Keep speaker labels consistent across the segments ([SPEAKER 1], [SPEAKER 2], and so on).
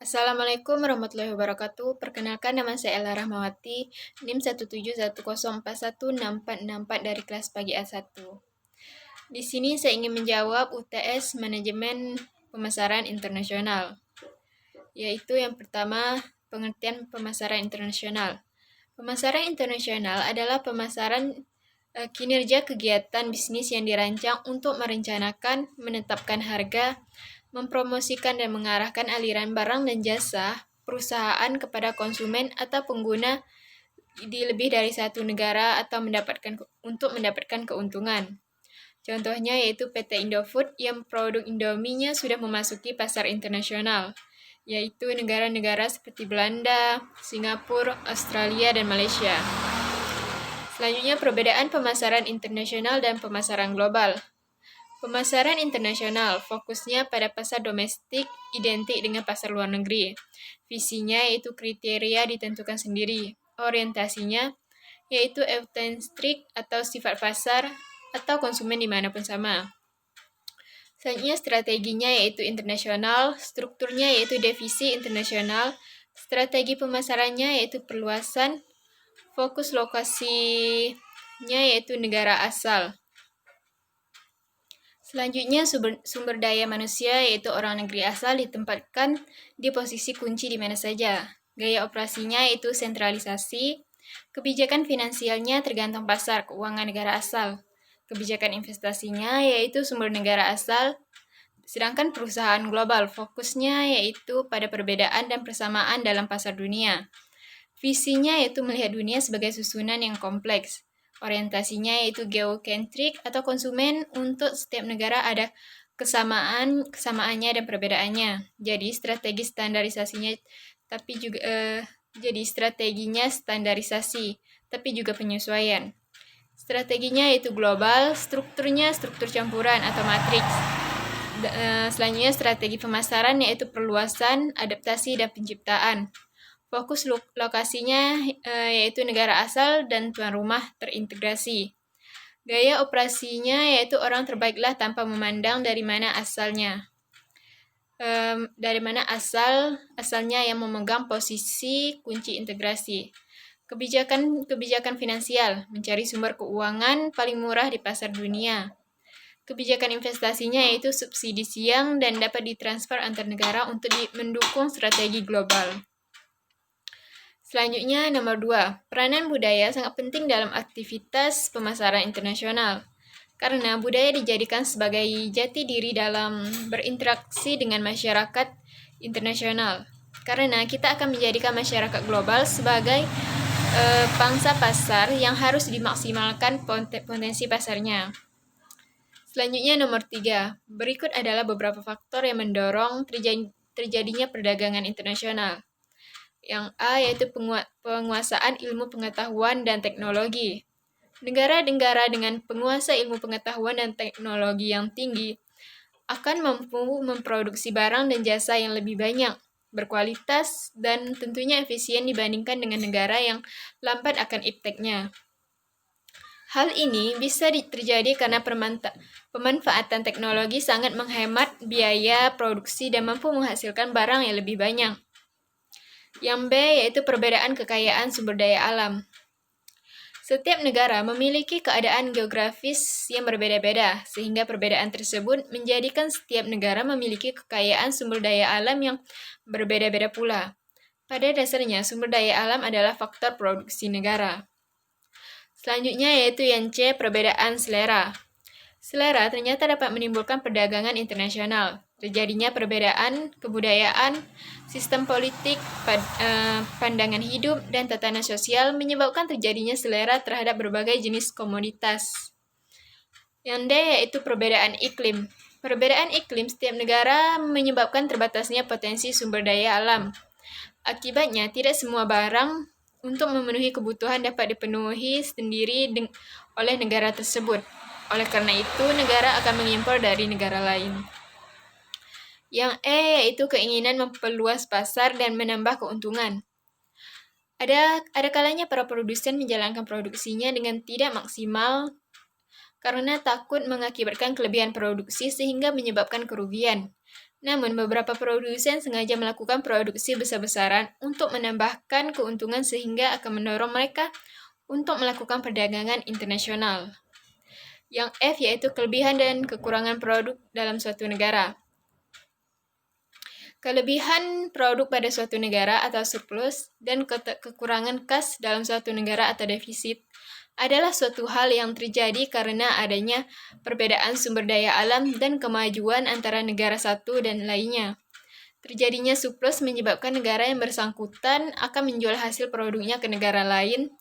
[SPEAKER 1] Assalamualaikum warahmatullahi wabarakatuh. Perkenalkan, nama saya Ella Rahmawati, NIM 171041464 dari kelas pagi A1. Di sini saya ingin menjawab UTS Manajemen Pemasaran Internasional, yaitu yang pertama, pengertian pemasaran internasional. Pemasaran internasional adalah pemasaran kinerja kegiatan bisnis yang dirancang untuk merencanakan, menetapkan harga, mempromosikan dan mengarahkan aliran barang dan jasa perusahaan kepada konsumen atau pengguna di lebih dari satu negara atau untuk mendapatkan keuntungan. Contohnya yaitu PT Indofood yang produk Indomie-nya sudah memasuki pasar internasional, yaitu negara-negara seperti Belanda, Singapura, Australia, dan Malaysia. Selanjutnya, perbedaan pemasaran internasional dan pemasaran global. Pemasaran internasional fokusnya pada pasar domestik identik dengan pasar luar negeri. Visinya yaitu kriteria ditentukan sendiri. Orientasinya yaitu eutentrik atau sifat pasar atau konsumen dimanapun sama. Selanjutnya strateginya yaitu internasional, strukturnya yaitu divisi internasional, strategi pemasarannya yaitu perluasan, fokus lokasinya yaitu negara asal. Selanjutnya, sumber daya manusia yaitu orang negeri asal ditempatkan di posisi kunci di mana saja. Gaya operasinya yaitu sentralisasi. Kebijakan finansialnya tergantung pasar keuangan negara asal. Kebijakan investasinya yaitu sumber negara asal. Sedangkan perusahaan global fokusnya yaitu pada perbedaan dan persamaan dalam pasar dunia. Visinya yaitu melihat dunia sebagai susunan yang kompleks. Orientasinya yaitu geocentrik atau konsumen. Untuk setiap negara ada kesamaannya dan perbedaannya. Jadi strateginya standarisasi, tapi juga penyesuaian. Strateginya yaitu global, strukturnya struktur campuran atau matriks. Selanjutnya strategi pemasaran yaitu perluasan, adaptasi, dan penciptaan. Fokus lokasinya yaitu negara asal dan tuan rumah terintegrasi. Gaya operasinya yaitu orang terbaiklah tanpa memandang dari mana asalnya. Asalnya yang memegang posisi kunci integrasi. Kebijakan finansial, mencari sumber keuangan paling murah di pasar dunia. Kebijakan investasinya yaitu subsidi siang dan dapat ditransfer antar negara untuk mendukung strategi global. Selanjutnya, nomor 2. Peranan budaya sangat penting dalam aktivitas pemasaran internasional. Karena budaya dijadikan sebagai jati diri dalam berinteraksi dengan masyarakat internasional. Karena kita akan menjadikan masyarakat global sebagai pangsa pasar yang harus dimaksimalkan potensi pasarnya. Selanjutnya, nomor 3. Berikut adalah beberapa faktor yang mendorong terjadinya perdagangan internasional. Yang A yaitu penguasaan ilmu pengetahuan dan teknologi. Negara-negara dengan penguasa ilmu pengetahuan dan teknologi yang tinggi akan mampu memproduksi barang dan jasa yang lebih banyak, berkualitas, dan tentunya efisien dibandingkan dengan negara yang lambat akan ipteknya. Hal ini bisa terjadi karena pemanfaatan teknologi sangat menghemat biaya produksi dan mampu menghasilkan barang yang lebih banyak. Yang B yaitu perbedaan kekayaan sumber daya alam. Setiap negara memiliki keadaan geografis yang berbeda-beda, sehingga perbedaan tersebut menjadikan setiap negara memiliki kekayaan sumber daya alam yang berbeda-beda pula. Pada dasarnya, sumber daya alam adalah faktor produksi negara. Selanjutnya yaitu yang C, perbedaan selera. Selera ternyata dapat menimbulkan perdagangan internasional. Terjadinya perbedaan kebudayaan, sistem politik, pandangan hidup, dan tatanan sosial menyebabkan terjadinya selera terhadap berbagai jenis komoditas. Yang D yaitu perbedaan iklim. Perbedaan iklim setiap negara menyebabkan terbatasnya potensi sumber daya alam. Akibatnya, tidak semua barang untuk memenuhi kebutuhan dapat dipenuhi sendiri oleh negara tersebut. Oleh karena itu, negara akan mengimpor dari negara lain. Yang E yaitu keinginan memperluas pasar dan menambah keuntungan. Ada kalanya para produsen menjalankan produksinya dengan tidak maksimal karena takut mengakibatkan kelebihan produksi sehingga menyebabkan kerugian. Namun, beberapa produsen sengaja melakukan produksi besar-besaran untuk menambahkan keuntungan sehingga akan mendorong mereka untuk melakukan perdagangan internasional. Yang F yaitu kelebihan dan kekurangan produk dalam suatu negara. Kelebihan produk pada suatu negara atau surplus dan kekurangan kas dalam suatu negara atau defisit adalah suatu hal yang terjadi karena adanya perbedaan sumber daya alam dan kemajuan antara negara satu dan lainnya. Terjadinya surplus menyebabkan negara yang bersangkutan akan menjual hasil produknya ke negara lain,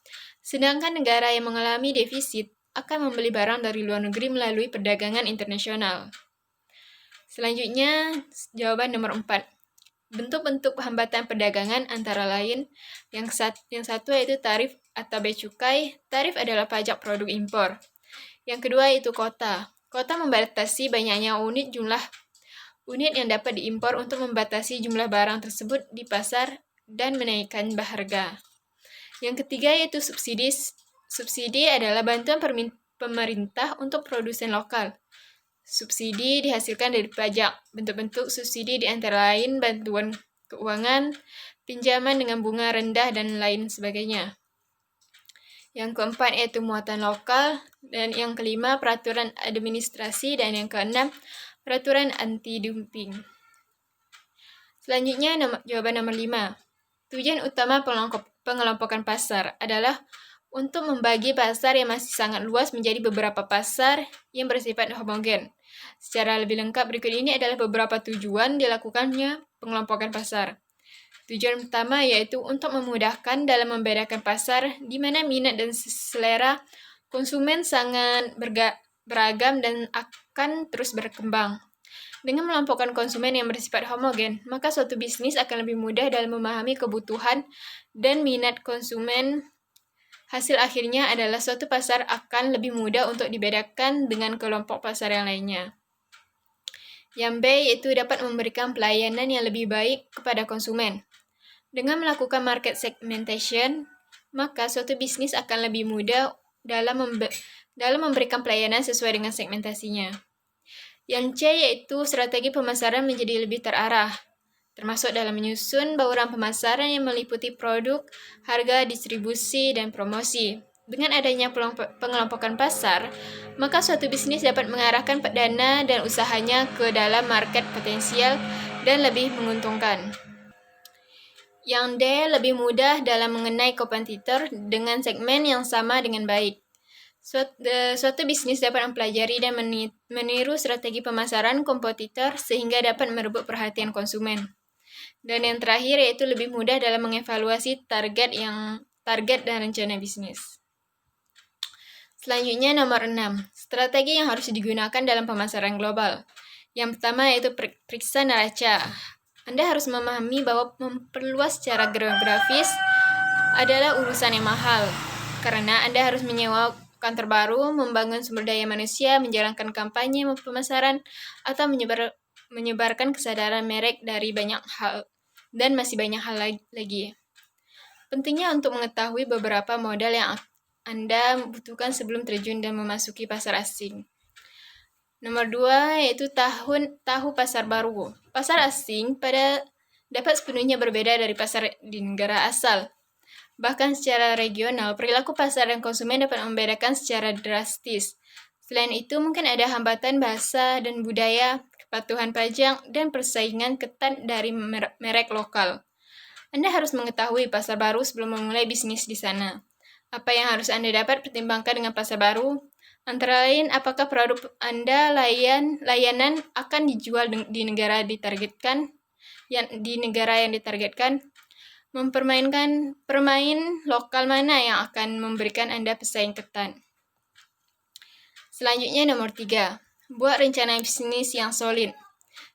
[SPEAKER 1] sedangkan negara yang mengalami defisit akan membeli barang dari luar negeri melalui perdagangan internasional. Selanjutnya, jawaban nomor 4. Bentuk-bentuk hambatan perdagangan antara lain yang satu yaitu tarif atau bea cukai. Tarif adalah pajak produk impor. Yang kedua yaitu kota. Kota membatasi banyaknya jumlah unit yang dapat diimpor untuk membatasi jumlah barang tersebut di pasar dan menaikkan harga. Yang ketiga yaitu subsidi. Subsidi adalah bantuan pemerintah untuk produsen lokal. Subsidi dihasilkan dari pajak. Bentuk-bentuk subsidi di antara lain bantuan keuangan, pinjaman dengan bunga rendah, dan lain sebagainya. Yang keempat yaitu muatan lokal, dan yang kelima peraturan administrasi, dan yang keenam peraturan anti-dumping. Selanjutnya jawaban nomor 5. Tujuan utama pengelompokan pasar adalah untuk membagi pasar yang masih sangat luas menjadi beberapa pasar yang bersifat homogen. Secara lebih lengkap berikut ini adalah beberapa tujuan dilakukannya pengelompokan pasar. Tujuan pertama yaitu untuk memudahkan dalam membedakan pasar di mana minat dan selera konsumen sangat beragam dan akan terus berkembang. Dengan melompokan konsumen yang bersifat homogen, maka suatu bisnis akan lebih mudah dalam memahami kebutuhan dan minat konsumen. Hasil akhirnya adalah suatu pasar akan lebih mudah untuk dibedakan dengan kelompok pasar yang lainnya. Yang B yaitu dapat memberikan pelayanan yang lebih baik kepada konsumen. Dengan melakukan market segmentation, maka suatu bisnis akan lebih mudah dalam memberikan pelayanan sesuai dengan segmentasinya. Yang C yaitu strategi pemasaran menjadi lebih terarah, termasuk dalam menyusun bauran pemasaran yang meliputi produk, harga, distribusi, dan promosi. Dengan adanya pengelompokan pasar, maka suatu bisnis dapat mengarahkan dana dan usahanya ke dalam market potensial dan lebih menguntungkan. Yang D lebih mudah dalam mengenai kompetitor dengan segmen yang sama dengan baik. Suatu bisnis dapat mempelajari dan meniru strategi pemasaran kompetitor sehingga dapat merebut perhatian konsumen. Dan yang terakhir yaitu lebih mudah dalam mengevaluasi target dan rencana bisnis. Selanjutnya nomor 6, strategi yang harus digunakan dalam pemasaran global. Yang pertama yaitu periksa neraca. Anda harus memahami bahwa memperluas secara geografis adalah urusan yang mahal, karena Anda harus menyewa kantor baru, membangun sumber daya manusia, menjalankan kampanye pemasaran, atau menyebarkan kesadaran merek dari banyak hal, dan masih banyak hal lagi. Pentingnya untuk mengetahui beberapa modal yang Anda butuhkan sebelum terjun dan memasuki pasar asing. Nomor 2 yaitu tahu pasar baru. Pasar asing dapat sepenuhnya berbeda dari pasar di negara asal. Bahkan secara regional, perilaku pasar dan konsumen dapat membedakan secara drastis. Selain itu, mungkin ada hambatan bahasa dan budaya, kepatuhan pajak, dan persaingan ketat dari merek lokal. Anda harus mengetahui pasar baru sebelum memulai bisnis di sana. Apa yang harus Anda dapat pertimbangkan dengan pasar baru? Antara lain, apakah produk Anda layanan akan dijual di negara yang ditargetkan? Pemain lokal mana yang akan memberikan Anda pesaing ketat? Selanjutnya nomor 3, buat rencana bisnis yang solid.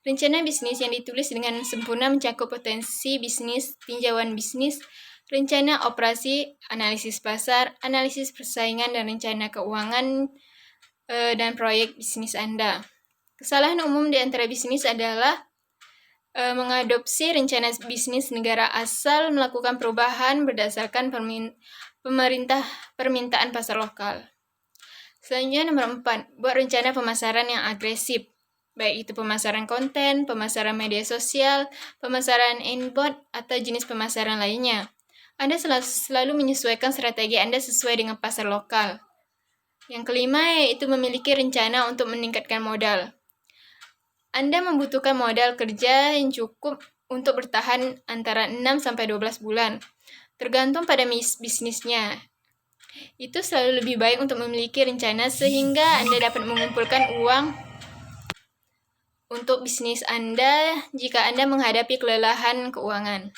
[SPEAKER 1] Rencana bisnis yang ditulis dengan sempurna mencakup potensi bisnis, tinjauan bisnis, rencana operasi, analisis pasar, analisis persaingan, dan rencana keuangan dan proyek bisnis Anda. Kesalahan umum di antara bisnis adalah mengadopsi rencana bisnis negara asal, melakukan perubahan berdasarkan permintaan pasar lokal. Selanjutnya nomor 4, buat rencana pemasaran yang agresif. baik itu pemasaran konten, pemasaran media sosial, pemasaran inbound, atau jenis pemasaran lainnya. Anda selalu menyesuaikan strategi Anda sesuai dengan pasar lokal. Yang kelima yaitu memiliki rencana untuk meningkatkan modal. Anda membutuhkan modal kerja yang cukup untuk bertahan antara 6-12 bulan, tergantung pada bisnisnya. Itu selalu lebih baik untuk memiliki rencana sehingga Anda dapat mengumpulkan uang untuk bisnis Anda jika Anda menghadapi kelelahan keuangan.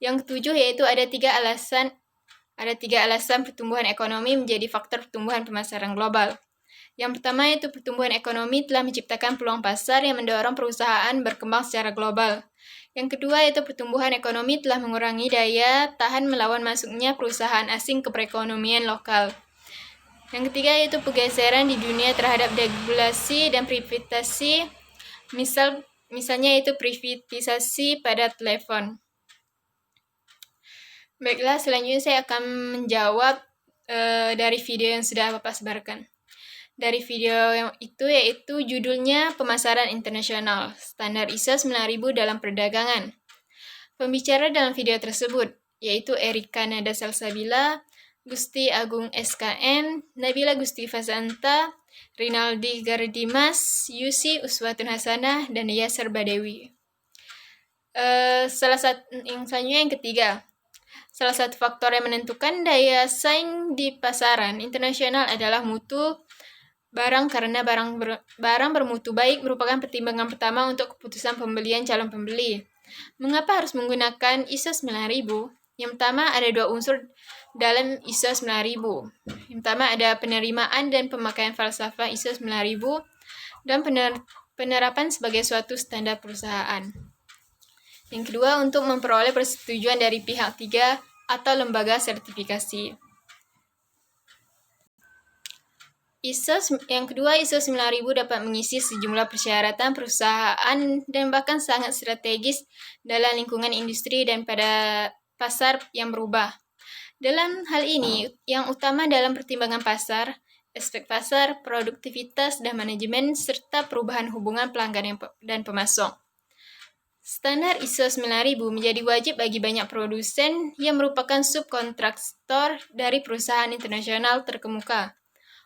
[SPEAKER 1] Yang ketujuh yaitu ada tiga alasan pertumbuhan ekonomi menjadi faktor pertumbuhan pemasaran global. Yang pertama yaitu pertumbuhan ekonomi telah menciptakan peluang pasar yang mendorong perusahaan berkembang secara global. Yang kedua yaitu pertumbuhan ekonomi telah mengurangi daya tahan melawan masuknya perusahaan asing ke perekonomian lokal. Yang ketiga yaitu pergeseran di dunia terhadap deregulasi dan privatisasi, misalnya yaitu privatisasi pada telepon. Baiklah, selanjutnya saya akan menjawab dari video yang sudah Bapak sebarkan. Dari video yang itu yaitu judulnya Pemasaran Internasional, Standar ISO 9000 dalam Perdagangan. Pembicara dalam video tersebut yaitu Erika Nada Salsabila, Gusti Agung SKN, Nabila Gusti Fazanta, Rinaldi Gardimas, Yusi Uswatun Hasanah, dan Yasser Badewi. Selanjutnya yang ketiga, salah satu faktor yang menentukan daya saing di pasaran internasional adalah mutu barang karena barang bermutu baik merupakan pertimbangan pertama untuk keputusan pembelian calon pembeli. Mengapa harus menggunakan ISO 9000? Yang pertama ada dua unsur dalam ISO 9000. Yang pertama ada penerimaan dan pemakaian falsafah ISO 9000 dan penerapan sebagai suatu standar perusahaan. Yang kedua untuk memperoleh persetujuan dari pihak ketiga atau lembaga sertifikasi. Yang kedua, ISO 9000 dapat mengisi sejumlah persyaratan perusahaan dan bahkan sangat strategis dalam lingkungan industri dan pada pasar yang berubah. Dalam hal ini, yang utama dalam pertimbangan pasar, aspek pasar, produktivitas, dan manajemen, serta perubahan hubungan pelanggan dan pemasok. Standar ISO 9000 menjadi wajib bagi banyak produsen yang merupakan subkontraktor dari perusahaan internasional terkemuka,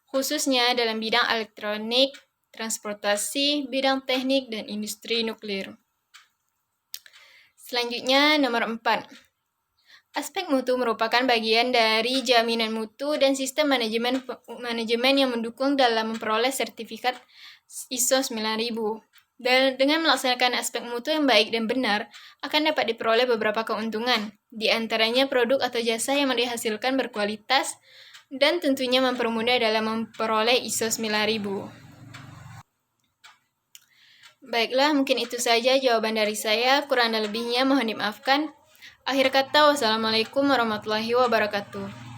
[SPEAKER 1] khususnya dalam bidang elektronik, transportasi, bidang teknik, dan industri nuklir. Selanjutnya, nomor 4. Aspek mutu merupakan bagian dari jaminan mutu dan sistem manajemen yang mendukung dalam memperoleh sertifikat ISO 9000. Dan dengan melaksanakan aspek mutu yang baik dan benar, akan dapat diperoleh beberapa keuntungan, di antaranya produk atau jasa yang dihasilkan berkualitas, dan tentunya mempermudah dalam memperoleh ISO 9000. Baiklah, mungkin itu saja jawaban dari saya. Kurang dan lebihnya mohon dimaafkan. Akhir kata, wassalamualaikum warahmatullahi wabarakatuh.